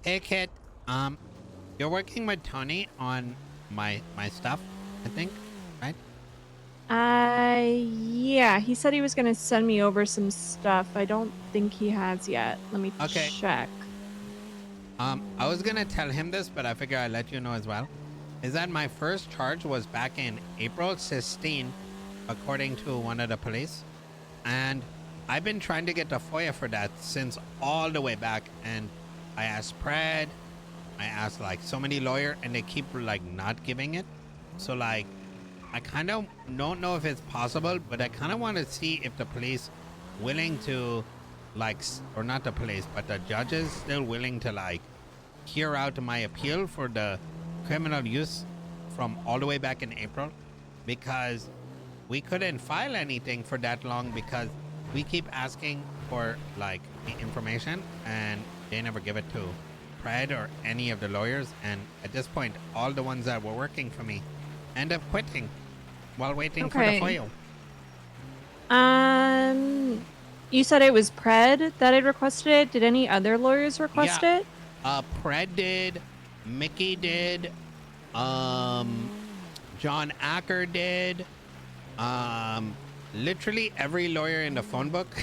Hey Kit, um, you're working with Tony on my stuff, I think, right? Yeah, he said he was gonna send me over some stuff. I don't think he has yet. Let me Okay. check. I was gonna tell him this, but I figure I'd let you know as well. Is that my first charge was back in April 16, according to one of the police, and I've been trying to get the FOIA for that since all the way back. And I asked Pred, I asked like so many lawyer, and they keep like not giving it. So like I kind of don't know if it's possible, but I kind of want to see if the police willing to like, or not the police, but the judges still willing to like hear out my appeal for the criminal use from all the way back in April, because we couldn't file anything for that long because we keep asking for like the information and they never give it to Pred or any of the lawyers. And at this point, all the ones that were working for me end up quitting while waiting for the Okay. FOIA. Um, you said it was Pred that had requested it. Did any other lawyers Yeah, request it? Pred did, Mickey did, um, John Acker did, literally every lawyer in the phone book.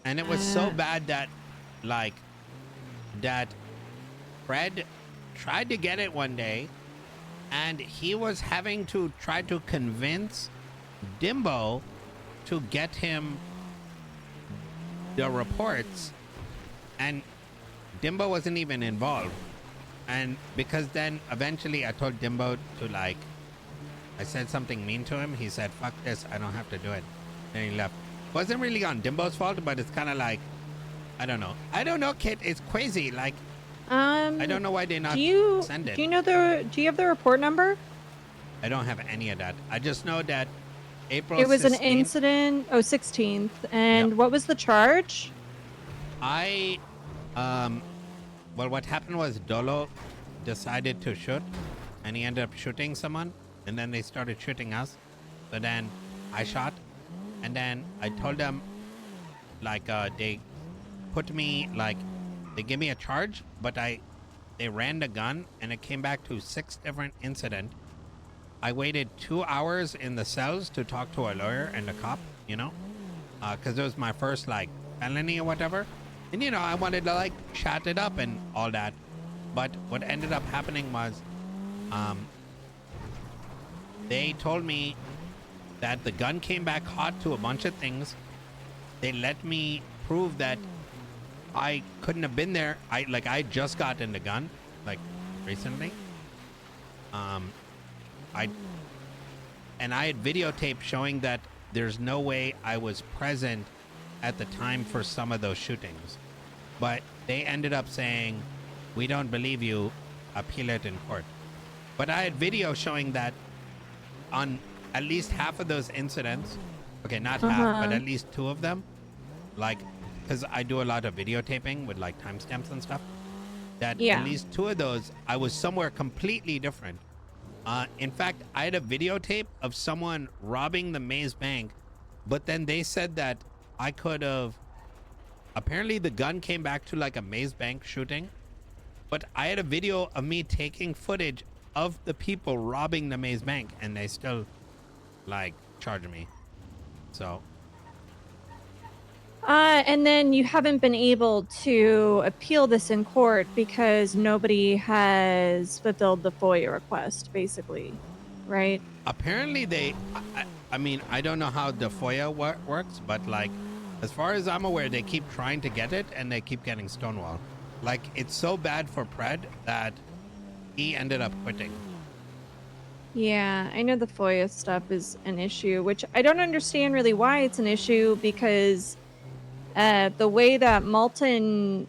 And it was so Uh, bad that, like, that Fred tried to get it one day, and he was having to try to convince Dimbo to get him the reports, and Dimbo wasn't even involved. And because then eventually I told Dimbo to like, I said something mean to him. He said, fuck this, I don't have to do it. And he left. Wasn't really on Dimbo's fault, but it's kind of like, I don't know. I don't know, Kit. It's crazy. Like, I don't know why they not send it. do you have the report number? I don't have any of that. I just know that April It was an 16th. incident, 16th. Yep. And what was the charge? I, well, what happened was Dolo decided to shoot, and he ended up shooting someone, and then they started shooting us. So then I shot, and then I told them, like, they put me, like, they gave me a charge, but they ran the gun, and it came back to 6 different incidents. I waited 2 hours in the cells to talk to a lawyer and a cop, you know, because it was my first, like, felony or whatever. And, you know, I wanted to, like, chat it up and all that. But what ended up happening was they told me that the gun came back hot to a bunch of things. They let me prove that I couldn't have been there. I just got in the gun, like, recently. I had videotape showing that there's no way I was present at the time for some of those shootings. But they ended up saying, we don't believe you, appeal it in court. But I had video showing that on at least half of those incidents, okay, not half, but Uh-huh. at least 2 of them, like, because I do a lot of videotaping with like timestamps and stuff, that at Yeah. least 2 of those, I was somewhere completely different. In fact, I had a videotape of someone robbing the Maze Bank, but then they said that I could have. Apparently, the gun came back to like a Maze Bank shooting, but I had a video of me taking footage of the people robbing the Maze Bank, and they still like charge me. So And then you haven't been able to appeal this in court because nobody has fulfilled the FOIA request, basically, right? apparently I mean, I don't know how the FOIA works, but like, as far as I'm aware, they keep trying to get it and they keep getting stonewalled. Like, it's so bad for Pred that he ended up quitting. Yeah, I know the FOIA stuff is an issue, which I don't understand really why it's an issue because the way that Malton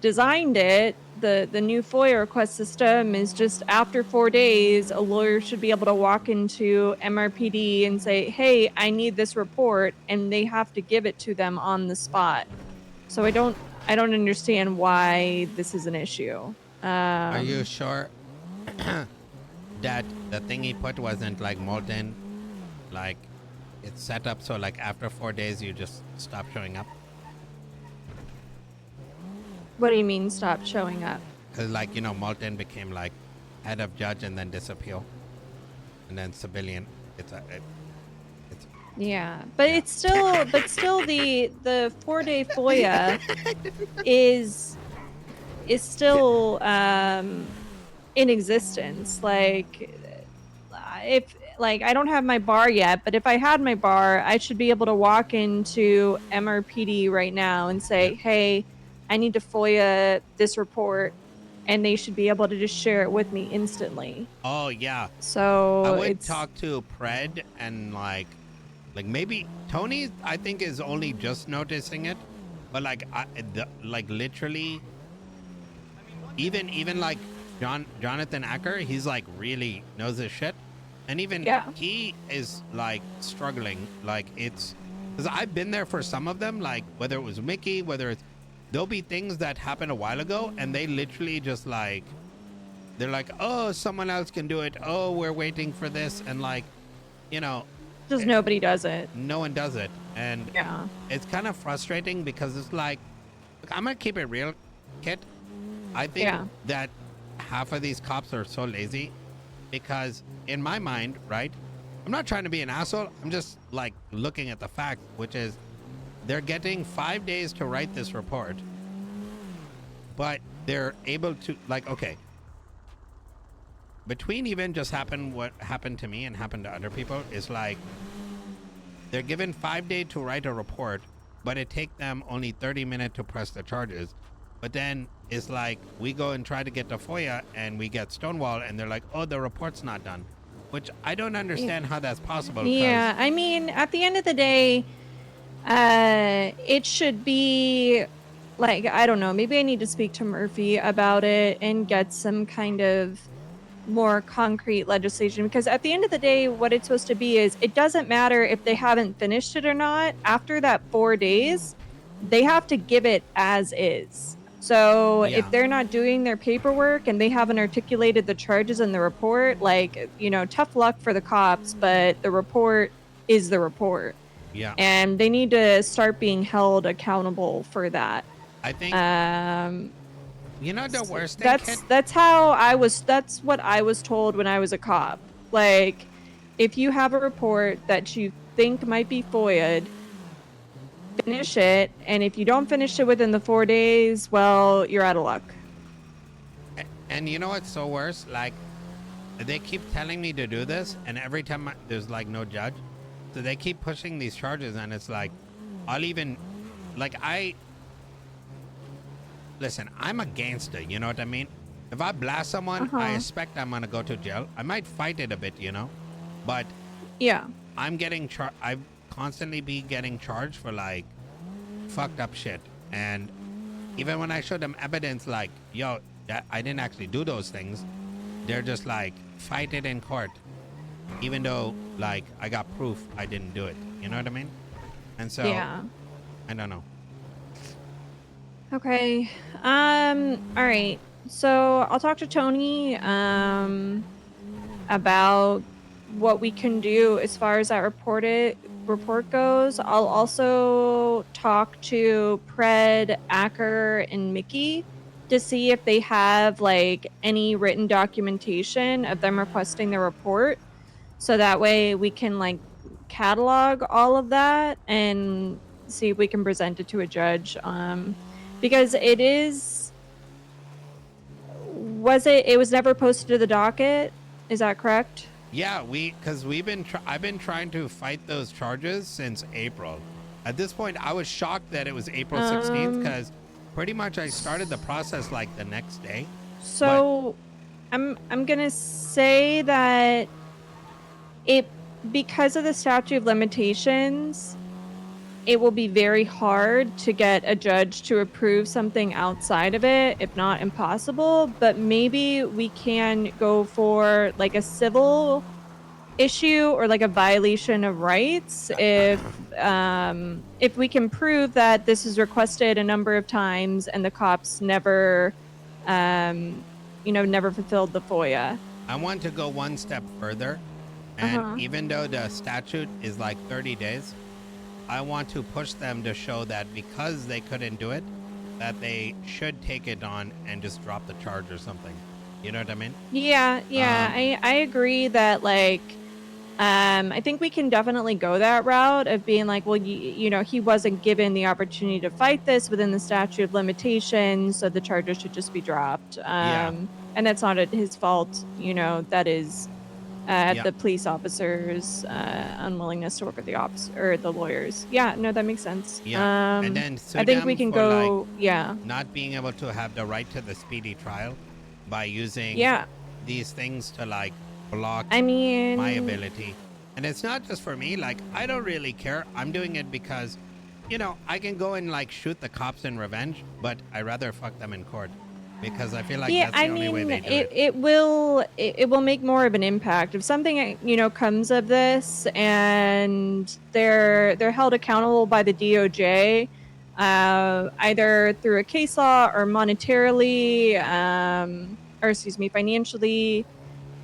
designed it, the new FOIA request system is just after 4 days, a lawyer should be able to walk into MRPD and say, hey, I need this report, and they have to give it to them on the spot. So I don't understand why this is an issue. Are you sure that the thing he put wasn't like molten? Like, it's set up so like after 4 days you just stop showing up? What do you mean stop showing up? Because, like, you know, Malton became like head of judge and then disappeal, and then civilian. It's it's Yeah, but yeah. it's still, the 4-day FOIA is still in existence. Like, if like I don't have my bar yet, but if I had my bar, I should be able to walk into MRPD right now and say, "Hey, I need to FOIA this report," and they should be able to just share it with me instantly. Oh yeah. I So would it's talk to Pred and like maybe Tony. I think is only just noticing it, but like like literally, even like Jonathan Acker, he's like really knows his shit, and even he is like struggling. Like it's because I've been there for some of them. Like whether it was Mickey, whether it's there'll be things that happened a while ago, and they literally just like they're like, oh, someone else can do it. Oh, we're waiting for this, and like, you know, just nobody does it. no one does it, and Yeah. it's kind of frustrating because it's like, look, I'm gonna keep it real, Kit. I think that half of these cops are so lazy because in my mind, right, I'm not trying to be an asshole, I'm just like looking at the fact, which is they're getting 5 days to write this report, but they're able to, like, okay, between even just what happened to me and happened to other people is like they're given 5 days to write a report, but it take them only 30 minutes to press the charges. But then it's like we go and try to get the FOIA and we get stonewalled, and they're like, oh, the report's not done, which I don't understand how that's possible. Yeah, I mean, at the end of the day, it should be like, I don't know, maybe I need to speak to Murphy about it and get some kind of more concrete legislation, because at the end of the day, what it's supposed to be is it doesn't matter if they haven't finished it or not. After that 4 days, they have to give it as is. So if they're not doing their paperwork and they haven't articulated the charges in the report, like, you know, tough luck for the cops, but the report is the report. Yeah. And they need to start being held accountable for that. I think you know the worst thing, that's what I was told when I was a cop. Like, if you have a report that you think might be FOIA'd, finish it, and if you don't finish it within the 4 days, well, you're out of luck. And you know what's so worse? Like, they keep telling me to do this, and every time there's like no judge, so they keep pushing these charges, and it's like, I'll even, like, listen, I'm a gangster, you know what I mean? If I blast someone, I expect I'm gonna go to jail. I might fight it a bit, you know, but yeah, I'm getting I constantly be getting charged for like fucked up shit, and even when I show them evidence, like, yo, I didn't actually do those things, they're just like, fight it in court, even though like I got proof I didn't do it. You know what I mean? And so I don't know. Okay. All right. So I'll talk to Tony about what we can do as far as that report goes. I'll also talk to Pred, Acker, and Mickey to see if they have like any written documentation of them requesting the report, so that way we can like catalog all of that and see if we can present it to a judge. Because it was never posted to the docket. Is that correct? Yeah, because I've been trying to fight those charges since April. At this point, I was shocked that it was April 16th, because pretty much I started the process like the next day. So I'm gonna say that because of the statute of limitations, it will be very hard to get a judge to approve something outside of it, if not impossible. But maybe we can go for like a civil issue or like a violation of rights if we can prove that this is requested a number of times and the cops never never fulfilled the FOIA. I want to go one step further, and even though the statute is like 30 days, I want to push them to show that because they couldn't do it, that they should take it on and just drop the charge or something. You know what I mean? Yeah, I agree that like I think we can definitely go that route of being like, well, you know, he wasn't given the opportunity to fight this within the statute of limitations, so the charges should just be dropped. Yeah. And that's not his fault, you know, that is Yeah. the police officers' unwillingness to work with the officer or the lawyers. Yeah, no, that makes sense. Yeah. And then sue I think we them can for like go, yeah. not being able to have the right to the speedy trial by using Yeah. these things to like block I mean, my ability. And it's not just for me. Like, I don't really care. I'm doing it because, you know, I can go and like shoot the cops in revenge, but I rather fuck them in court because I feel like yeah, that's the I only way mean, they do it. it will make more of an impact if something you know comes of this, and they're held accountable by the DOJ, either through a case law or monetarily, or excuse me, financially.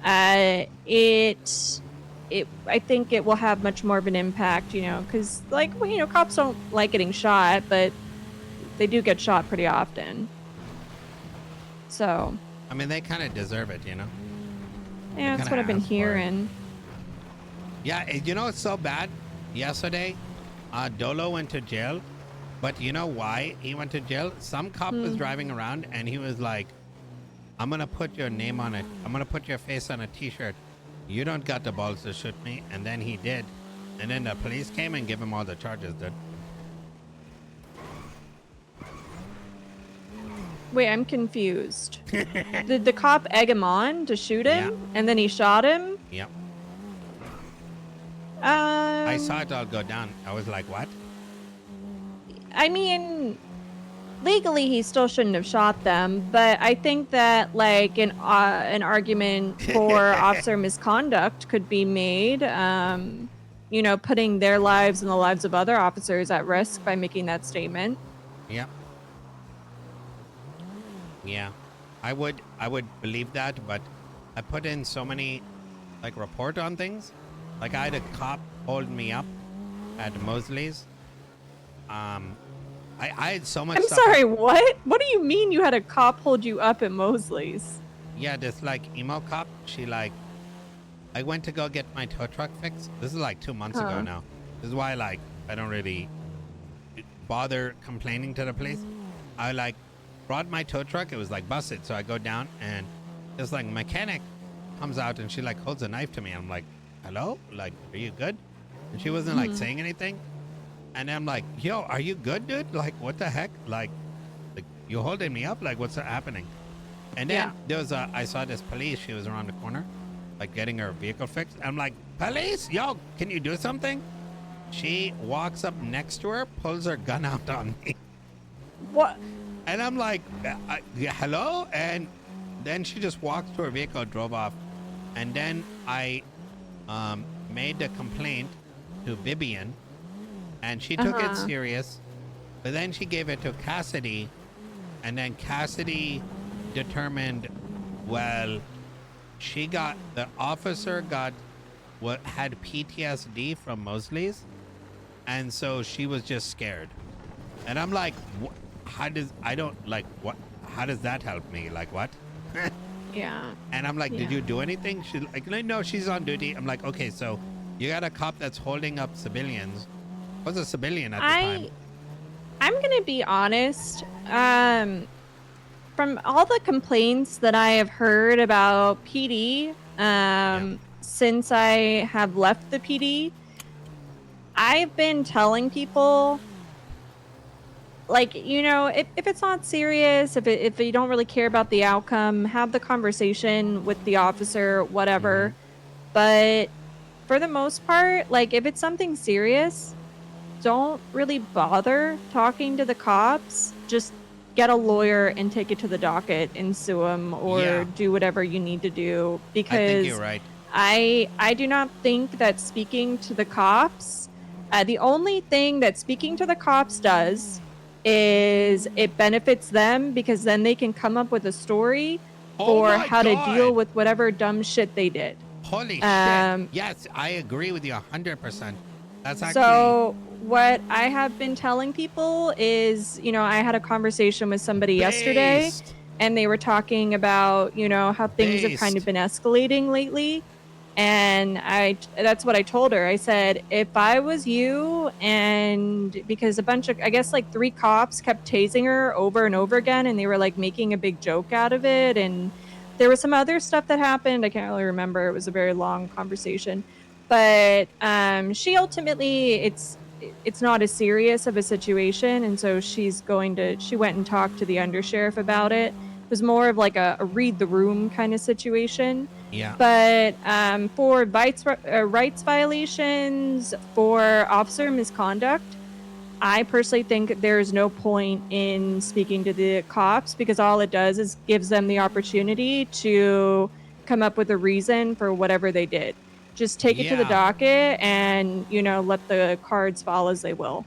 I think it will have much more of an impact, you know, because like well, you know, cops don't like getting shot, but they do get shot pretty often. So, I mean, they kind of deserve it, you know? yeah, that's what I've been asked for it. hearing. Yeah, you know, it's so bad. Yesterday, Dolo went to jail, but you know why he went to jail? Some cop was driving around and he was like, I'm going to put your name on it. I'm going to put your face on a t-shirt. You don't got the balls to shoot me. And then he did. And then the police came and gave him all the charges, dude. Wait, I'm confused. Did the cop egg him on to shoot him, and then he shot him? Yep. I saw it all go down. I was like, what? I mean, legally he still shouldn't have shot them, but I think that like an argument for officer misconduct could be made. You know, putting their lives and the lives of other officers at risk by making that statement. Yep. Yeah, I would believe that, but I put in so many like report on things. Like I had a cop hold me up at Mosley's. I had so much I'm stuff. sorry, what? What do you mean you had a cop hold you up at Mosley's? Yeah, this like emo cop, she like, I went to go get my tow truck fixed. This is like 2 months ago now. This is why like I don't really bother complaining to the police. I like brought my tow truck. It was like busted. So I go down and this like mechanic comes out and she like holds a knife to me. I'm like, hello? Like, are you good? And she wasn't like saying anything. And I'm like, yo, are you good, dude? Like, what the heck? Like you holding me up? Like, what's happening? And then there was I saw this police. She was around the corner, like getting her vehicle fixed. I'm like, police, yo, can you do something? She walks up next to her, pulls her gun out on me. What? And I'm like, yeah, hello? And then she just walked to her vehicle, drove off. And then I made the complaint to Vivian, and she took it serious. But then she gave it to Cassidy, and then Cassidy determined, well, the officer had PTSD from Mosley's, and so she was just scared. And I'm like, how does that help me? Like, what? Yeah. And I'm like, did you do anything? She's like, no, she's on duty. I'm like, okay, so you got a cop that's holding up civilians. I was a civilian at the time. I'm gonna be honest. From all the complaints that I have heard about PD, since I have left the PD, I've been telling people, like, you know, if it's not serious, if you don't really care about the outcome, have the conversation with the officer, whatever. But for the most part, like, if it's something serious, don't really bother talking to the cops. Just get a lawyer and take it to the docket and sue them or do whatever you need to do. Because I think you're right. I do not think that speaking to the cops, the only thing that speaking to the cops does is it benefits them, because then they can come up with a story for how to deal with whatever dumb shit they did. Holy shit. Yes, I agree with you 100%. That's actually... So what I have been telling people is, I had a conversation with somebody yesterday, Based. and they were talking about, how things have kind of Based. been escalating lately. And that's what I told her. I said, if I was you, and because a bunch of, I guess like 3 cops kept tasing her over and over again, and they were like making a big joke out of it. And there was some other stuff that happened. I can't really remember. It was a very long conversation. But she ultimately, it's not as serious of a situation. And so she went and talked to the undersheriff about it. It was more of like a read the room kind of situation. Yeah. But for rights violations, for officer misconduct, I personally think there's no point in speaking to the cops, because all it does is gives them the opportunity to come up with a reason for whatever they did. Just take it to the Yeah. docket and, let the cards fall as they will.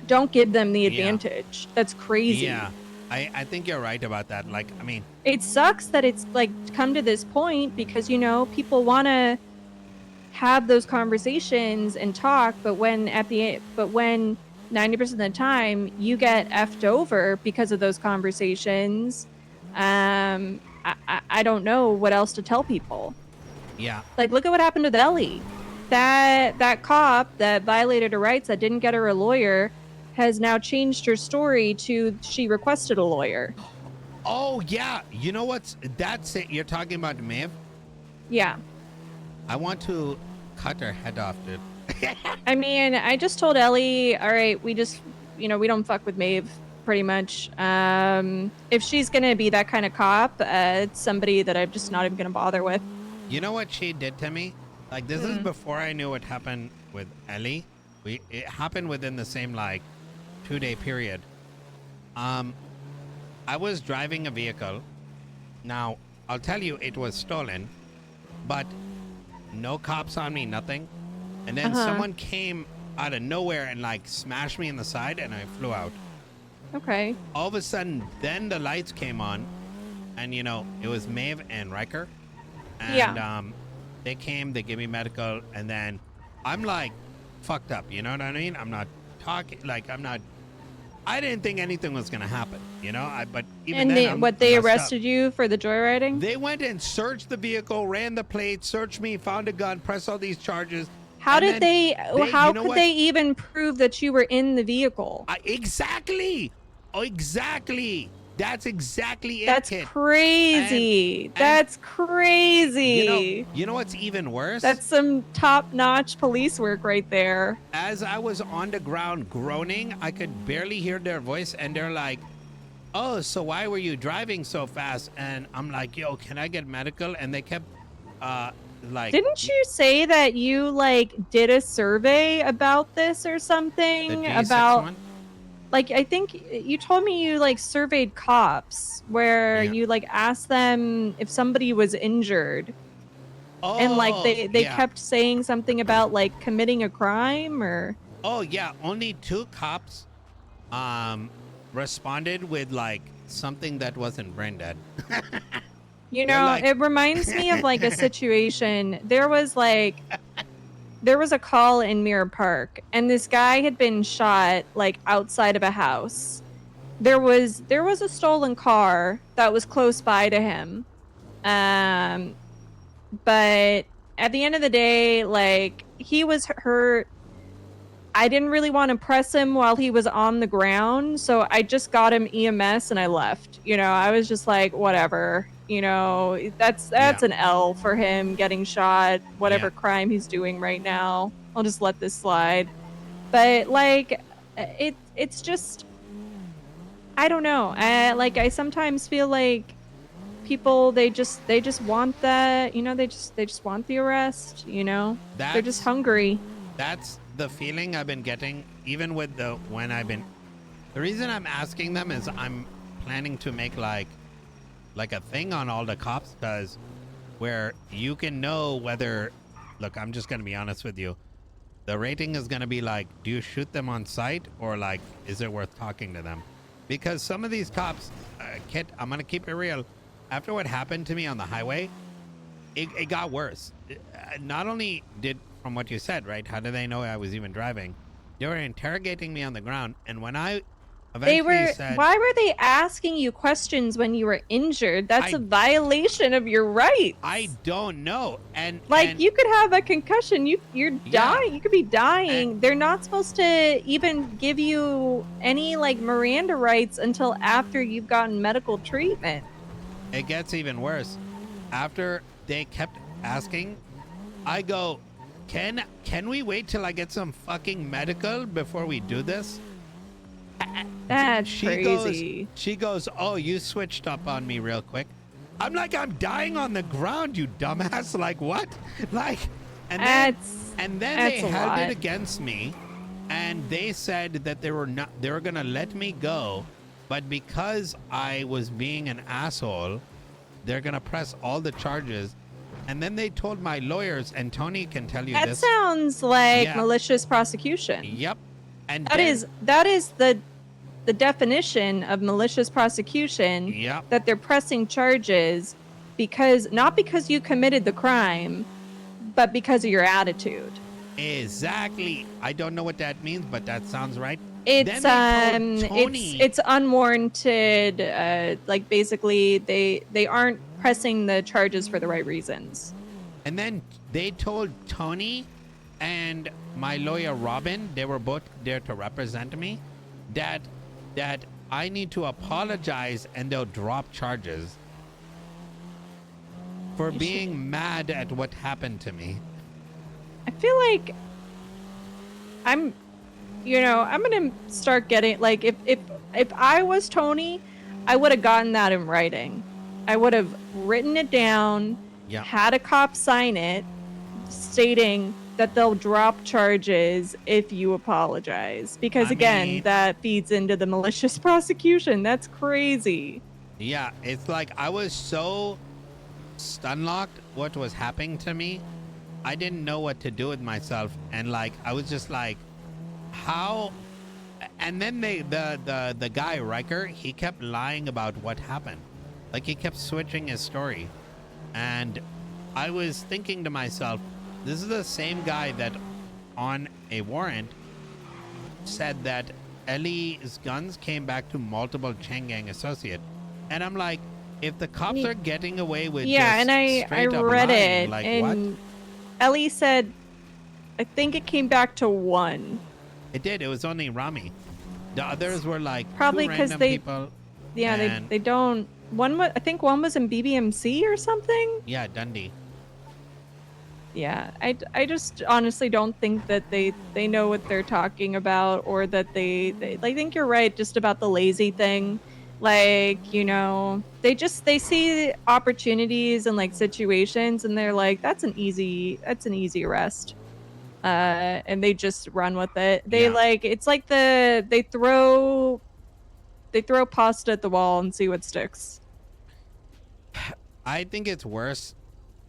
Don't give them the Yeah. advantage. That's crazy. Yeah. I think you're right about that. Like, I mean, It sucks that it's like come to this point, because people want to have those conversations and talk, but when 90% of the time you get effed over because of those conversations, I don't know what else to tell people. yeah. Like, look at what happened with Ellie. That cop that violated her rights, that didn't get her a lawyer, has now changed her story to she requested a lawyer. Oh, yeah. You know what's that's it? You're talking about Maeve? Yeah. I want to cut her head off, dude. I mean, I just told Ellie, all right, we just, we don't fuck with Maeve, pretty much. If she's going to be that kind of cop, it's somebody that I'm just not even going to bother with. You know what she did to me? Like, this is before I knew what happened with Ellie. It happened within the same, like, 2-day period. I was driving a vehicle. Now, I'll tell you, it was stolen, but no cops on me, nothing. And then someone came out of nowhere and like smashed me in the side, and I flew out. Okay. All of a sudden, then the lights came on, and it was Maeve and Riker. And they came, they gave me medical, and then I'm like fucked up, you know what I mean? I'm not talking, like I didn't think anything was gonna happen, but even and then, they arrested you for the joyriding? They went and searched the vehicle, ran the plates, searched me, found a gun, pressed all these charges. How could they even prove that you were in the vehicle? Exactly. Oh, exactly. That's exactly it. That's crazy. That's crazy. You know what's even worse? That's some top-notch police work right there. As I was on the ground groaning, I could barely hear their voice, and they're like, oh, so why were you driving so fast? And I'm like, yo, can I get medical? And they kept like, didn't you say that you like did a survey about this or something? The G6 about one? Like, I think you told me you like surveyed cops where you like asked them if somebody was injured. Oh, and like they kept saying something about like committing a crime or. Oh yeah, only 2 cops responded with like something that wasn't brain dead. It reminds me of like a situation. There was a call in Mirror Park, and this guy had been shot like outside of a house. There was a stolen car that was close by to him. But at the end of the day, like, he was hurt. I didn't really want to press him while he was on the ground, so I just got him EMS and I left. I was just like, whatever. That's an L for him getting shot, whatever crime he's doing right now. I'll just let this slide. But like, it's just, I don't know. I sometimes feel like people, they just want that, they just want the arrest, they're just hungry. That's the feeling I've been getting, even with the reason I'm asking them is I'm planning to make like a thing on all the cops, because where you can know whether, look, I'm just going to be honest with you. The rating is going to be like, do you shoot them on sight, or like, is it worth talking to them? Because some of these cops, Kit, I'm going to keep it real. After what happened to me on the highway, it got worse. Not only did, from what you said, right? How did they know I was even driving? They were interrogating me on the ground, and when I They eventually were. said, Why were they asking you questions when you were injured? That's I- a violation of your rights. I don't know. Like, And you could have a concussion. You're yeah, dying. You could be dying. and They're not supposed to even give you any like Miranda rights until after you've gotten medical treatment. it gets even worse. After they kept asking, I go, can we wait till I get some fucking medical before we do this? That's crazy. She goes, oh, you switched up on me real quick. I'm like, I'm dying on the ground, you dumbass. Like, what? Like, and then, they held it against me, and they said that they were gonna let me go, but because I was being an asshole, they're gonna press all the charges. And then they told my lawyers, and Tony can tell you That this. sounds like malicious prosecution. Yep. And that is the definition of malicious prosecution. Yep. That they're pressing charges not because you committed the crime, but because of your attitude. Exactly. I don't know what that means, but that sounds right. It's it's unwarranted. Like basically, they aren't pressing the charges for the right reasons. And then they told Tony and my lawyer Robin, they were both there to represent me, that I need to apologize and they'll drop charges for being mad at what happened to me. I feel like I'm gonna start getting like if I was Tony, I would have gotten that in writing. I would have written it down, had a cop sign it, stating that they'll drop charges if you apologize. Because that feeds into the malicious prosecution. That's crazy. Yeah, it's like I was so stun-locked what was happening to me. I didn't know what to do with myself, and like I was just like, how? And then the guy Riker, he kept lying about what happened. Like he kept switching his story, and I was thinking to myself, this is the same guy that on a warrant said that Ellie's guns came back to multiple Chang Gang associate. And I'm like, if the cops are getting away with and I read lying, it, like, and what? Ellie said, I think it came back to one. It did. It was only Rami. The others were like probably because people. Yeah, they don't. I think one was in BBMC or something. Yeah, Dundee. Yeah, I just honestly don't think that they know what they're talking about, or that I think you're right just about the lazy thing. Like, they see opportunities and like situations, and they're like, that's an easy arrest. And they just run with it. It's like they throw pasta at the wall and see what sticks. I think it's worse,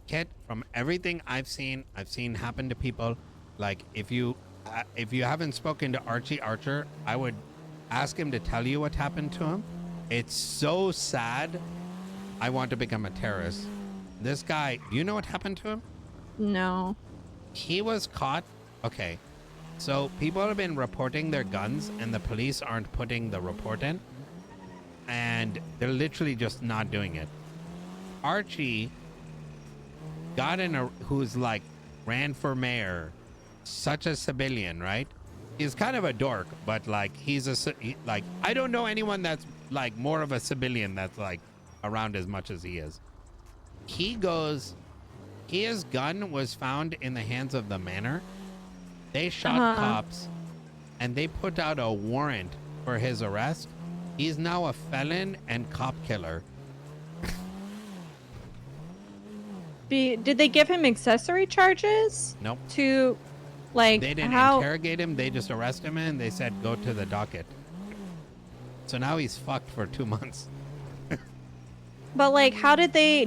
Kit, from everything I've seen happen to people. Like if you haven't spoken to Archie Archer, I would ask him to tell you what happened to him. It's so sad. I want to become a terrorist. This guy, do you know what happened to him? No. He was caught. Okay. So people have been reporting their guns and the police aren't putting the report in. And they're literally just not doing it. Archie got who's like ran for mayor, such a civilian, right? He's kind of a dork, but like I don't know anyone that's like more of a civilian that's like around as much as he is. His gun was found in the hands of the manor. They shot cops and they put out a warrant for his arrest. He's now a felon and cop killer. Did they give him accessory charges? Nope. To like they didn't interrogate him. They just arrested him and they said go to the docket. So now he's fucked for 2 months. But like, how did they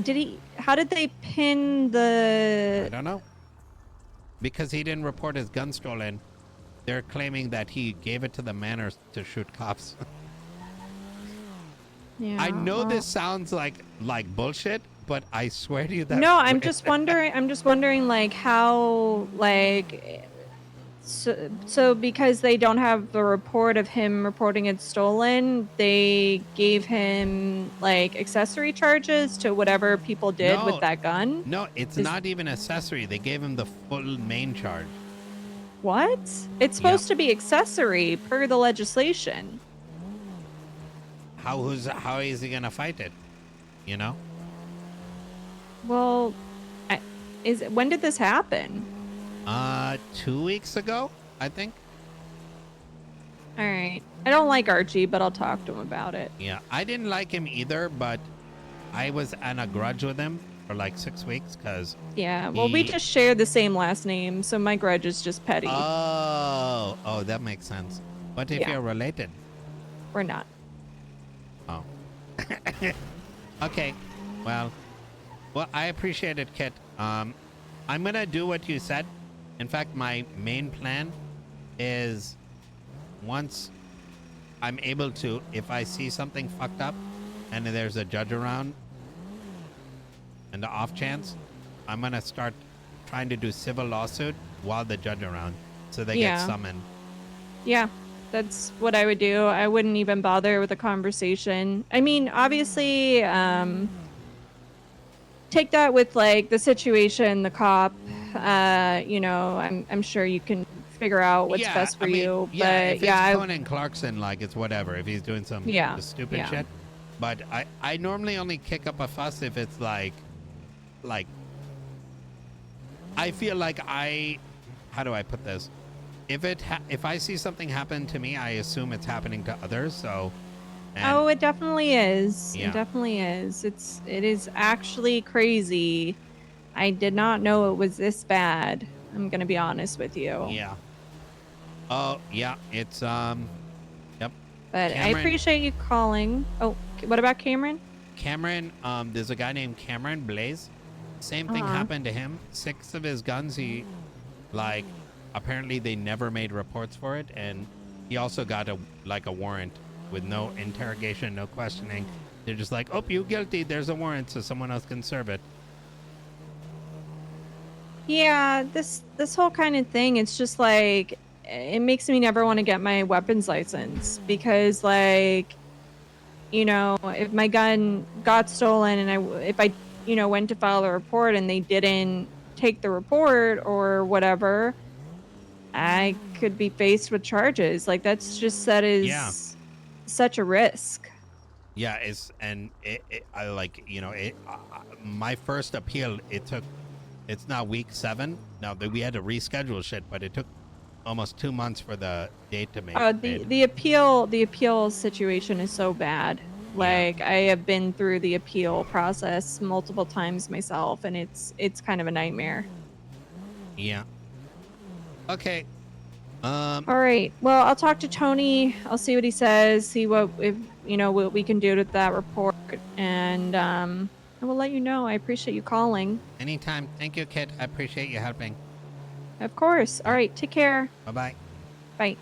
pin the? I don't know. Because he didn't report his gun stolen, they're claiming that he gave it to the manor to shoot cops. Yeah. I know this sounds like bullshit, but I swear to you that. No, I'm just wondering like how like So because they don't have the report of him reporting it stolen, they gave him like accessory charges to whatever people did with No, that gun. no, it's Is not even accessory. They gave him the full main charge. what? It's Yeah. supposed to be accessory per the legislation. How is he gonna fight it? You know? Well, when did this happen? 2 weeks ago, I think. All right. I don't like Archie, but I'll talk to him about it. Yeah, I didn't like him either, but I was on a grudge with him for like 6 weeks because. Yeah. Well, we just share the same last name, so my grudge is just petty. Oh, that makes sense. What if Yeah. you're related? We're not. Oh. Okay. Well, I appreciate it, Kit. I'm gonna do what you said. In fact, my main plan is once I'm able to, if I see something fucked up and there's a judge around and the off chance, I'm gonna start trying to do civil lawsuit while the judge around so they get summoned. Yeah, that's what I would do. I wouldn't even bother with a conversation. I mean, obviously, take that with like the situation, the cop. You know, I'm sure you can figure out what's best for you. Yeah, But if yeah, it's Conan Clarkson, like it's whatever. If he's doing some stupid shit, but I normally only kick up a fuss if it's like I feel like how do I put this? If I see something happen to me, I assume it's happening to others. So. Oh, it definitely is. Yeah. It definitely is. It is actually crazy. I did not know it was this bad. I'm gonna be honest with you. Yeah. Oh, yeah. It's Yep. But Cameron, I appreciate you calling. Oh, what about Cameron? Cameron, there's a guy named Cameron Blaze. Same thing happened to him. 6 of his guns, he apparently they never made reports for it, and he also got a warrant with no interrogation, no questioning. They're just like, oh, you guilty, there's a warrant so someone else can serve it. Yeah, this whole kind of thing, it's just like it makes me never want to get my weapons license because like, you know, if my gun got stolen and if I went to file a report and they didn't take the report or whatever, I could be faced with charges. Like that is such a risk. Yeah, my first appeal, it's now week 7. Now we had to reschedule shit, but it took almost 2 months for the date to make. The appeal situation is so bad. Like I have been through the appeal process multiple times myself, and it's kind of a nightmare. Yeah. Okay. All right. Well, I'll talk to Tony. I'll see what he says. See what we can do with that report, and I will let you know. I appreciate you calling. Anytime. Thank you, Kit. I appreciate you helping. Of course. All right. Take care. Bye-bye. Bye.